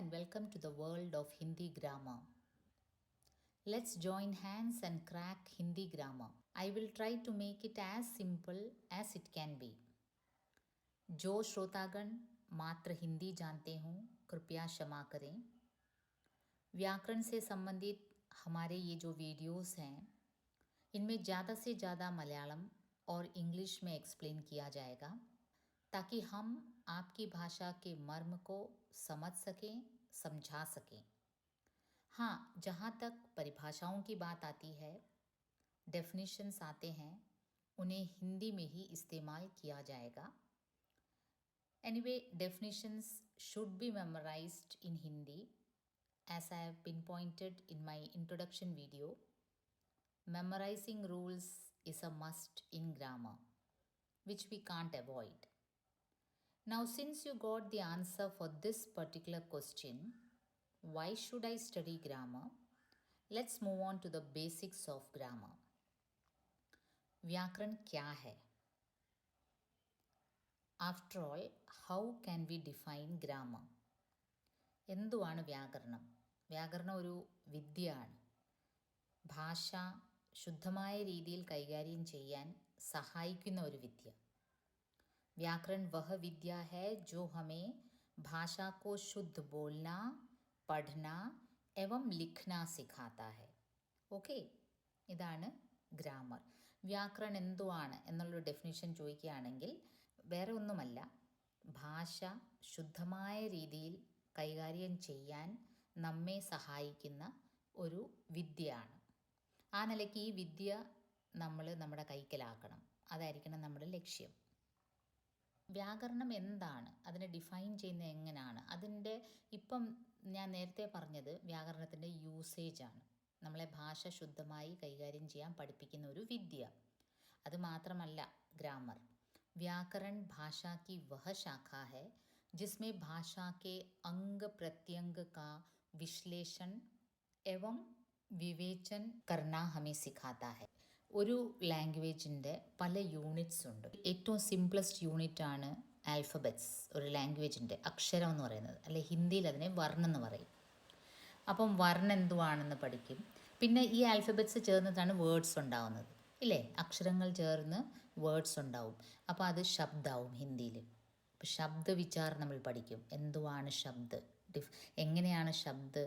and welcome to the world of Hindi grammar. Let's join hands and crack Hindi grammar. I will try to make it as simple as it can be. जो श्रोतागण मात्र हिंदी जानते हों कृपया क्षमा करें. व्याकरण से संबंधित हमारे ये जो वीडियोस हैं इनमें ज़्यादा से ज़्यादा मलयालम और इंग्लिश में एक्सप्लेन किया जाएगा ताकि हम आपकी भाषा के मर्म को समझ सकें, समझा सकें. हाँ, जहाँ तक परिभाषाओं की बात आती है, डेफिनेशंस आते हैं, उन्हें हिंदी में ही इस्तेमाल किया जाएगा. Anyway, definitions should be memorised in Hindi as I have pinpointed in my introduction video. Memorizing rules is a must in grammar, which we can't avoid. Now, since you got the answer for this particular question, why should I study grammar? Let's move on to the basics of grammar. व्याकरण क्या है? After all, how can we define grammar? എന്തുവാണ് വ്യാകരണം? വ്യാകരണം ഒരു വിദ്യയാണ്. ഭാഷ ശുദ്ധമായ രീതിയിൽ കൈകാര്യം ചെയ്യാൻ സഹായിക്കുന്ന ഒരു വിദ്യ. व्याकरण वह विद्या है जो हमें भाषा को शुद्ध बोलना, പഠന एवं लिखना सिखाता है. ഓക്കെ, ഇതാണ് ഗ്രാമർ. വ്യാകരണം എന്തുവാണ് എന്നുള്ളൊരു ഡെഫിനിഷൻ ചോദിക്കുകയാണെങ്കിൽ വേറെ ഒന്നുമല്ല, ഭാഷ ശുദ്ധമായ രീതിയിൽ കൈകാര്യം ചെയ്യാൻ നമ്മെ സഹായിക്കുന്ന ഒരു വിദ്യയാണ്. ആ നിലയ്ക്ക് ഈ വിദ്യ നമ്മൾ നമ്മുടെ കൈക്കലാക്കണം. അതായിരിക്കണം നമ്മുടെ ലക്ഷ്യം. വ്യാകരണം എന്താണ്, അതിനെ ഡിഫൈൻ ചെയ്യുന്നത് എങ്ങനെയാണ്, അതിൻ്റെ ഇപ്പം ഞാൻ നേരത്തെ പറഞ്ഞത് വ്യാകരണത്തിൻ്റെ യൂസേജാണ്. നമ്മളെ ഭാഷ ശുദ്ധമായി കൈകാര്യം ചെയ്യാൻ പഠിപ്പിക്കുന്ന ഒരു വിദ്യ. അത് മാത്രമല്ല ഗ്രാമർ. व्याकरण भाषा की वह शाखा है जिसमें भाषा के अंग प्रत्यंग का विश्लेषण एवं വിവേചൻ करना हमें सिखाता है. ഒരു ലാംഗ്വേജിൻ്റെ പല യൂണിറ്റ്സ് ഉണ്ട്. ഏറ്റവും സിംപ്ലസ്റ്റ് യൂണിറ്റാണ് ആൽഫബറ്റ്സ്. ഒരു ലാംഗ്വേജിൻ്റെ അക്ഷരം എന്ന് പറയുന്നത്, അല്ലെ ഹിന്ദിയിൽ അതിനെ വർണ്ണം എന്ന് പറയും. അപ്പം വർണ്ണം എന്തുവാണെന്ന് പഠിക്കും. പിന്നെ ഈ ആൽഫബറ്റ്സ് ചേർന്നിട്ടാണ് വേർഡ്സ് ഉണ്ടാവുന്നത്, ഇല്ലേ? അക്ഷരങ്ങൾ ചേർന്ന് വേർഡ്സ് ഉണ്ടാവും. അപ്പോൾ അത് ശബ്ദമാവും ഹിന്ദിയിൽ. അപ്പോൾ ശബ്ദ വിചാരം നമ്മൾ പഠിക്കും. എന്തുവാണ് ശബ്ദ്, എങ്ങനെയാണ് ശബ്ദ്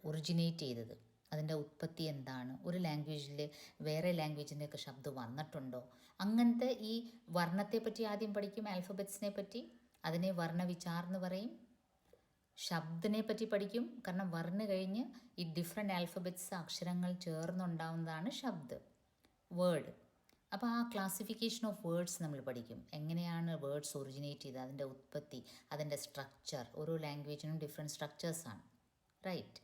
ഒറിജിനേറ്റ് ചെയ്തത്, അതിൻ്റെ ഉത്പത്തി എന്താണ്, ഒരു ലാംഗ്വേജിൽ വേറെ ലാംഗ്വേജിൻ്റെയൊക്കെ ശബ്ദം വന്നിട്ടുണ്ടോ, അങ്ങനത്തെ ഈ വർണ്ണത്തെ പറ്റി ആദ്യം പഠിക്കും. ആൽഫബറ്റ്സിനെ പറ്റി, അതിനെ വർണ്ണവിചാർ എന്ന് പറയും. ശബ്ദിനെ പറ്റി പഠിക്കും, കാരണം വർണ്ണ് കഴിഞ്ഞ് ഈ ഡിഫറെൻറ്റ് ആൽഫബറ്റ്സ് അക്ഷരങ്ങൾ ചേർന്നുണ്ടാവുന്നതാണ് ശബ്ദ്, വേർഡ്. അപ്പോൾ ആ ക്ലാസിഫിക്കേഷൻ ഓഫ് വേർഡ്സ് നമ്മൾ പഠിക്കും. എങ്ങനെയാണ് വേർഡ്സ് ഒറിജിനേറ്റ് ചെയ്തത്, അതിൻ്റെ ഉത്പത്തി, അതിൻ്റെ സ്ട്രക്ചർ. ഓരോ ലാംഗ്വേജിനും ഡിഫറെൻറ്റ് സ്ട്രക്ചേഴ്സാണ്, റൈറ്റ്?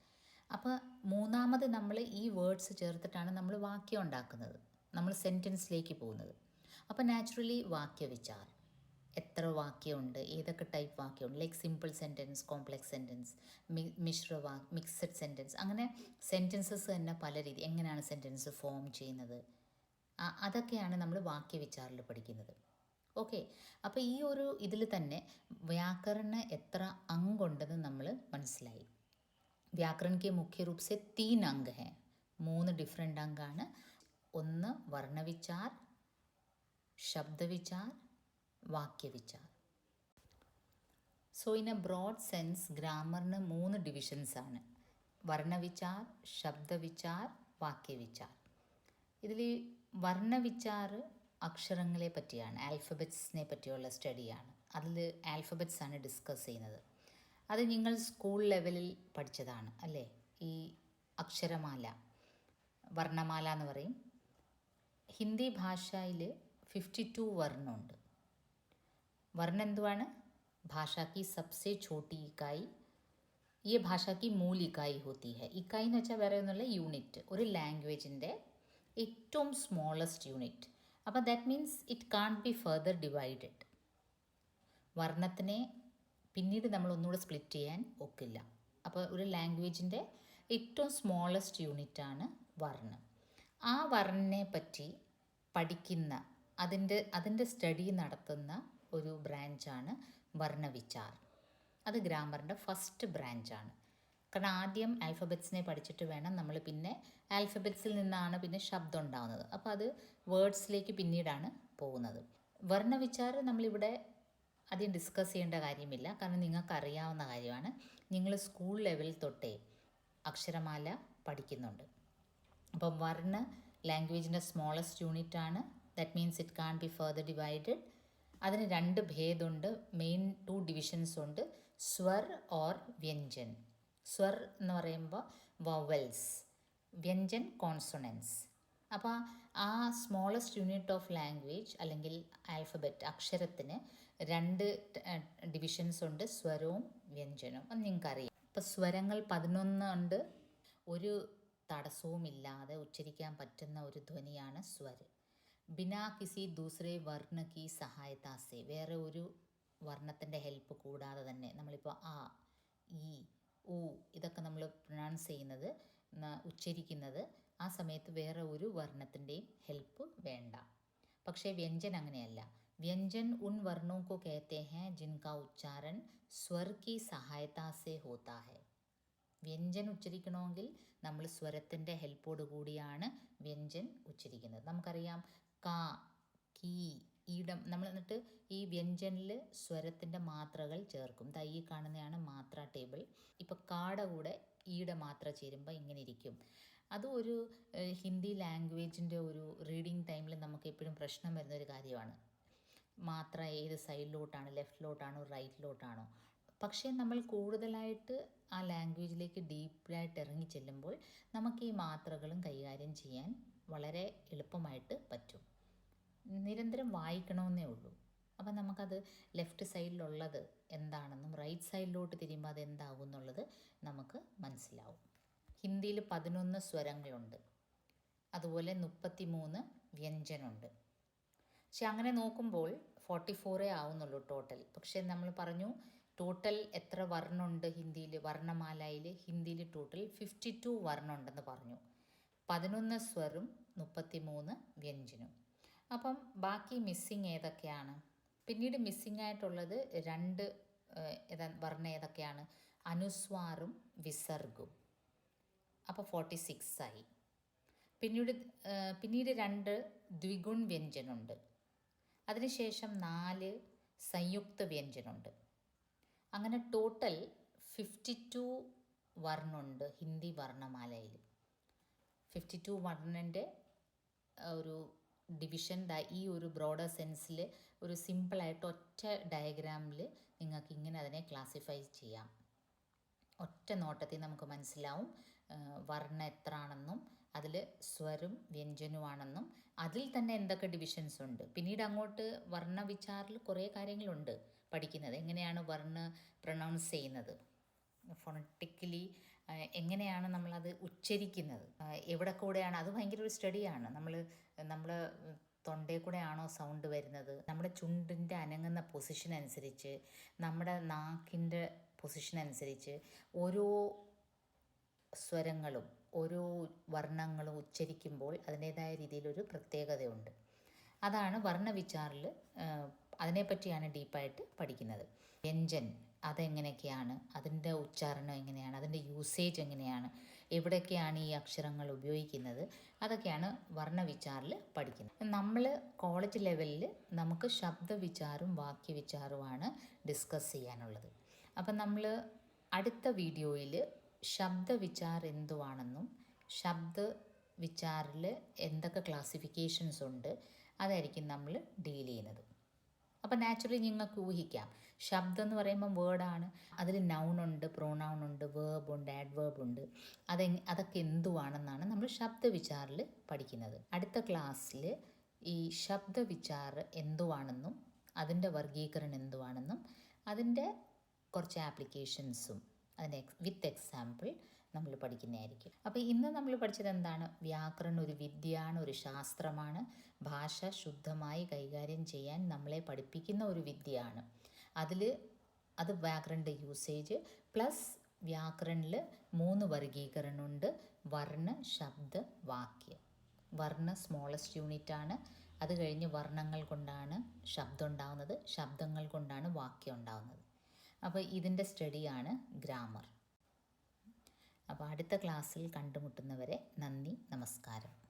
അപ്പോൾ മൂന്നാമത് നമ്മൾ ഈ വേർഡ്സ് ചേർത്തിട്ടാണ് നമ്മൾ വാക്യം ഉണ്ടാക്കുന്നത്, നമ്മൾ സെൻറ്റൻസിലേക്ക് പോകുന്നത്. അപ്പോൾ നാച്ചുറലി വാക്യവിചാർ, എത്ര വാക്യമുണ്ട്, ഏതൊക്കെ ടൈപ്പ് വാക്യമുണ്ട്, like simple sentence, complex sentence, mixed sentence, അങ്ങനെ സെൻറ്റൻസസ് തന്നെ പല രീതി, എങ്ങനെയാണ് സെൻറ്റൻസ് ഫോം ചെയ്യുന്നത്, അതൊക്കെയാണ് നമ്മൾ വാക്യവിചാറിൽ പഠിക്കുന്നത്. ഓക്കെ, അപ്പോൾ ഈ ഒരു ഇതിൽ തന്നെ വ്യാകരണം എത്ര അംഗുണ്ടെന്ന് നമ്മൾ മനസ്സിലായി. व्याकरण के मुख्य रूप से 3 अंग हैं. 3 ഡിഫറെൻ്റ് അംഗാണ്. ഒന്ന് വർണ്ണവിചാർ, ശബ്ദവിചാർ, വാക്യവിചാർ. So in a broad sense ഗ്രാമറിന് 3 ഡിവിഷൻസാണ്: വർണ്ണവിചാർ, ശബ്ദവിചാർ, വാക്യവിചാർ. ഇതിൽ വർണ്ണവിചാർ അക്ഷരങ്ങളെ പറ്റിയാണ്, ആൽഫബറ്റ്സിനെ പറ്റിയുള്ള സ്റ്റഡിയാണ്. അതിൽ ആൽഫബറ്റ്സ് ആണ് ഡിസ്കസ് ചെയ്യുന്നത്. അത് നിങ്ങൾ സ്കൂൾ ലെവലിൽ പഠിച്ചതാണ്, അല്ലേ? ഈ അക്ഷരമാല, വർണ്ണമാല എന്ന് പറയും. ഹിന്ദി ഭാഷയിൽ 52 വർണ്ണമുണ്ട്. വर्ण എന്തുവാണ്? ഭാഷാ की सबसे छोटी इकाई, ये भाषा की मूल इकाई होती है. ഇക്കായി എന്ന് വെച്ചാൽ വേറെ ഒന്നുമില്ല, യൂണിറ്റ്. ഒരു ലാംഗ്വേജിൻ്റെ ഏറ്റവും സ്മോളസ്റ്റ് യൂണിറ്റ്. അപ്പോൾ that means it can't be further divided. വർണ്ണത്തിനെ പിന്നീട് നമ്മൾ ഒന്നുകൂടെ സ്പ്ലിറ്റ് ചെയ്യാൻ ഒക്കില്ല. അപ്പോൾ ഒരു ലാംഗ്വേജിൻ്റെ ഏറ്റവും സ്മോളസ്റ്റ് യൂണിറ്റാണ് വർണ്ണം. ആ വർണ്ണിനെ പറ്റി പഠിക്കുന്ന, അതിൻ്റെ സ്റ്റഡി നടത്തുന്ന ഒരു ബ്രാഞ്ചാണ് വർണ്ണവിചാർ. അത് ഗ്രാമറിൻ്റെ ഫസ്റ്റ് ബ്രാഞ്ചാണ്. കാരണം ആദ്യം ആൽഫബറ്റ്സിനെ പഠിച്ചിട്ട് വേണം നമ്മൾ പിന്നെ ആൽഫബറ്റ്സിൽ നിന്നാണ് പിന്നെ ശബ്ദം ഉണ്ടാകുന്നത്. അപ്പോൾ അത് വേർഡ്സിലേക്ക് പിന്നീടാണ് പോകുന്നത്. വർണ്ണവിചാരം നമ്മളിവിടെ അധികം ഡിസ്കസ് ചെയ്യേണ്ട കാര്യമില്ല, കാരണം നിങ്ങൾക്ക് അറിയാവുന്ന കാര്യമാണ്. നിങ്ങൾ സ്കൂൾ ലെവൽ തൊട്ടേ അക്ഷരമാല പഠിക്കുന്നുണ്ട്. അപ്പം വർണ്ണ ലാംഗ്വേജിൻ്റെ സ്മോളസ്റ്റ് യൂണിറ്റ് ആണ്. That means it can be further divided. അതിന് രണ്ട് ഭേദമുണ്ട്, മെയിൻ 2 ഡിവിഷൻസ് ഉണ്ട്. സ്വർ ഓർ വ്യഞ്ജൻ. സ്വർ എന്ന് പറയുമ്പോൾ വവൽസ്, വ്യഞ്ജൻ കോൺസൊണൻസ്. അപ്പോൾ ആ സ്മോളസ്റ്റ് യൂണിറ്റ് ഓഫ് ലാംഗ്വേജ് അല്ലെങ്കിൽ ആൽഫബറ്റ് അക്ഷരത്തിന് 2 ഡിവിഷൻസ് ഉണ്ട്, സ്വരവും വ്യഞ്ജനവും. അത് നിങ്ങൾക്കറിയാം. ഇപ്പോൾ സ്വരങ്ങൾ 11 ഉണ്ട്. ഒരു തടസ്സവുമില്ലാതെ ഉച്ചരിക്കാൻ പറ്റുന്ന ഒരു ധ്വനിയാണ് സ്വര്. ബിനാ കിസി ദൂസറേ വർണ്ണ കി സഹായതാസെ, വേറെ ഒരു വർണ്ണത്തിൻ്റെ ഹെൽപ്പ് കൂടാതെ തന്നെ നമ്മളിപ്പോൾ ആ, ഈ, ഉ ഇതൊക്കെ നമ്മൾ പ്രൊനൗൺസ് ചെയ്യുന്നത്, ഉച്ചരിക്കുന്നത്, ആ സമയത്ത് വേറെ ഒരു വർണ്ണത്തിൻ്റെയും ഹെൽപ്പ് വേണ്ട. പക്ഷേ വ്യഞ്ജൻ അങ്ങനെയല്ല. വ്യഞ്ജൻ ഉൻ വർണ്ണോं को कहते हैं जिनका उच्चारण स्वर की सहायता से होता है. വ്യഞ്ജൻ ഉച്ചരിക്കണമെങ്കിൽ നമ്മൾ സ്വരത്തിൻ്റെ ഹെൽപ്പോട് കൂടിയാണ് വ്യഞ്ജൻ ഉച്ചരിക്കുന്നത്. നമുക്കറിയാം കാ, കീ, ഈടം. നമ്മൾ എന്നിട്ട് ഈ വ്യഞ്ജനിൽ സ്വരത്തിൻ്റെ മാത്രകൾ ചേർക്കും. ഈ കാണുന്നതാണ് മാത്ര ടേബിൾ. ഇപ്പോൾ കാടെ കൂടെ ഈടെ മാത്ര ചേരുമ്പോൾ ഇങ്ങനെ ഇരിക്കും. അതും ഒരു ഹിന്ദി ലാംഗ്വേജിൻ്റെ ഒരു റീഡിങ് ടൈമിൽ നമുക്ക് എപ്പോഴും പ്രശ്നം വരുന്നൊരു കാര്യമാണ്. മാത്ര ഏത് സൈഡിലോട്ടാണ്, ലെഫ്റ്റിലോട്ടാണോ റൈറ്റിലോട്ടാണോ. പക്ഷേ നമ്മൾ കൂടുതലായിട്ട് ആ ലാംഗ്വേജിലേക്ക് ഡീപ്പായിട്ട് ഇറങ്ങി ചെല്ലുമ്പോൾ നമുക്ക് ഈ മാത്രകളും കൈകാര്യം ചെയ്യാൻ വളരെ എളുപ്പമായിട്ട് പറ്റും. നിരന്തരം വായിക്കണമെന്നേ ഉള്ളൂ. അപ്പം നമുക്കത് ലെഫ്റ്റ് സൈഡിലുള്ളത് എന്താണെന്നും റൈറ്റ് സൈഡിലോട്ട് തിരിയുമ്പോൾ അത് എന്താകും എന്നുള്ളത് നമുക്ക് മനസ്സിലാവും. ഹിന്ദിയിൽ 11 സ്വരങ്ങളുണ്ട്, അതുപോലെ 33 വ്യഞ്ജനുണ്ട്. പക്ഷെ അങ്ങനെ നോക്കുമ്പോൾ 44 ആവുന്നുള്ളൂ ടോട്ടൽ. പക്ഷേ നമ്മൾ പറഞ്ഞു ടോട്ടൽ എത്ര വർണ്ണമുണ്ട് ഹിന്ദിയിൽ, വർണ്ണമാലയിൽ ഹിന്ദിയിൽ ടോട്ടൽ 52 വർണ്ണമുണ്ടെന്ന് പറഞ്ഞു. 11 സ്വരും 33 വ്യഞ്ജനും. അപ്പം ബാക്കി മിസ്സിങ് ഏതൊക്കെയാണ്? പിന്നീട് മിസ്സിങ് ആയിട്ടുള്ളത് 2 വർണ്ണം ഏതൊക്കെയാണ്? അനുസ്വാറും വിസർഗും. അപ്പോൾ 46 ആയി. പിന്നീട് 2 ദ്വിഗുൺ വ്യഞ്ജനുണ്ട്. അതിനുശേഷം 4 സംയുക്ത വ്യഞ്ജനുണ്ട്. അങ്ങനെ ടോട്ടൽ 52 വർണ്ണമുണ്ട് ഹിന്ദി വർണ്ണമാലയിൽ. 52 വർണ്ണൻ്റെ ഒരു ഡിവിഷൻ ഈ ഒരു ബ്രോഡർ സെൻസിൽ ഒരു സിമ്പിളായിട്ട് ഒറ്റ ഡയഗ്രാമിൽ നിങ്ങൾക്ക് ഇങ്ങനെ അതിനെ ക്ലാസിഫൈ ചെയ്യാം. ഒറ്റ നോട്ടത്തിൽ നമുക്ക് മനസ്സിലാവും വർണ്ണ എത്ര ആണെന്നും അതിൽ സ്വരും വ്യഞ്ജനുമാണെന്നും. അതിൽ തന്നെ എന്തൊക്കെ ഡിവിഷൻസ് ഉണ്ട്. പിന്നീട് അങ്ങോട്ട് വർണ്ണവിചാറിൽ കുറേ കാര്യങ്ങളുണ്ട് പഠിക്കുന്നത്. എങ്ങനെയാണ് വർണ്ണ പ്രൊനൗൺസ് ചെയ്യുന്നത്, ഫോണറ്റിക്കലി എങ്ങനെയാണ് നമ്മളത് ഉച്ചരിക്കുന്നത്, എവിടെ കൂടെയാണ്, അത് ഭയങ്കര ഒരു സ്റ്റഡിയാണ്. നമ്മൾ തൊണ്ടയിൽ കൂടെയാണോ സൗണ്ട് വരുന്നത്, നമ്മുടെ ചുണ്ടിൻ്റെ അനങ്ങുന്ന പൊസിഷൻ അനുസരിച്ച്, നമ്മുടെ നാക്കിൻ്റെ പൊസിഷൻ അനുസരിച്ച് ഓരോ സ്വരങ്ങളും ഓരോ വർണ്ണങ്ങളും ഉച്ചരിക്കുമ്പോൾ അതിൻ്റേതായ രീതിയിലൊരു പ്രത്യേകതയുണ്ട്. അതാണ് വർണ്ണവിചാറിൽ, അതിനെപ്പറ്റിയാണ് ഡീപ്പായിട്ട് പഠിക്കുന്നത്. വ്യഞ്ജൻ അതെങ്ങനെയൊക്കെയാണ്, അതിൻ്റെ ഉച്ചാരണം എങ്ങനെയാണ്, അതിൻ്റെ യൂസേജ് എങ്ങനെയാണ്, എവിടെയൊക്കെയാണ് ഈ അക്ഷരങ്ങൾ ഉപയോഗിക്കുന്നത്, അതൊക്കെയാണ് വർണ്ണവിചാറിൽ പഠിക്കുന്നത്. നമ്മൾ കോളേജ് ലെവലിൽ നമുക്ക് ശബ്ദവിചാരവും വാക്യവിചാരവുമാണ് ഡിസ്കസ് ചെയ്യാനുള്ളത്. അപ്പം നമ്മൾ അടുത്ത വീഡിയോയിൽ ശബ്ദവിചാർ എന്തുവാണെന്നും ശബ്ദവിചാറിൽ എന്തൊക്കെ ക്ലാസിഫിക്കേഷൻസ് ഉണ്ട് അതായിരിക്കും നമ്മൾ ഡീൽ ചെയ്യുന്നത്. അപ്പോൾ നാച്ചുറലി നിങ്ങൾക്ക് ഊഹിക്കാം, ശബ്ദം എന്ന് പറയുമ്പോൾ വേർഡാണ്, അതിൽ നൗണുണ്ട്, പ്രോനൗണുണ്ട്, വേർബുണ്ട്, ആഡ്വേർബുണ്ട്. അതൊക്കെ എന്തുവാണെന്നാണ് നമ്മൾ ശബ്ദവിചാറിൽ പഠിക്കുന്നത്. അടുത്ത ക്ലാസ്സിൽ ഈ ശബ്ദവിചാർ എന്തുവാണെന്നും അതിൻ്റെ വർഗീകരണം എന്തുവാണെന്നും അതിൻ്റെ കുറച്ച് ആപ്ലിക്കേഷൻസും അതിൻ്റെ വിത്ത് എക്സാമ്പിൾ നമ്മൾ പഠിക്കുന്നതായിരിക്കും. അപ്പോൾ ഇന്ന് നമ്മൾ പഠിച്ചത് എന്താണ്? വ്യാകരണം ഒരു വിദ്യയാണ്, ഒരു ശാസ്ത്രമാണ്. ഭാഷ ശുദ്ധമായി കൈകാര്യം ചെയ്യാൻ നമ്മളെ പഠിപ്പിക്കുന്ന ഒരു വിദ്യയാണ്. അത് വ്യാകരണൻ്റെ യൂസേജ് പ്ലസ് വ്യാകരണിൽ 3 വർഗീകരണമുണ്ട്: വർണ്ണ, ശബ്ദ, വാക്യം. വർണ്ണ സ്മോളസ്റ്റ് യൂണിറ്റാണ്. അത് കഴിഞ്ഞ് വർണ്ണങ്ങൾ കൊണ്ടാണ് ശബ്ദം ഉണ്ടാകുന്നത്, ശബ്ദങ്ങൾ കൊണ്ടാണ് വാക്യം ഉണ്ടാകുന്നത്. അപ്പോൾ ഇതിൻ്റെ സ്റ്റഡിയാണ് ഗ്രാമർ. അപ്പോൾ അടുത്ത ക്ലാസ്സിൽ കണ്ടുമുട്ടുന്നവരെ നന്ദി, നമസ്കാരം.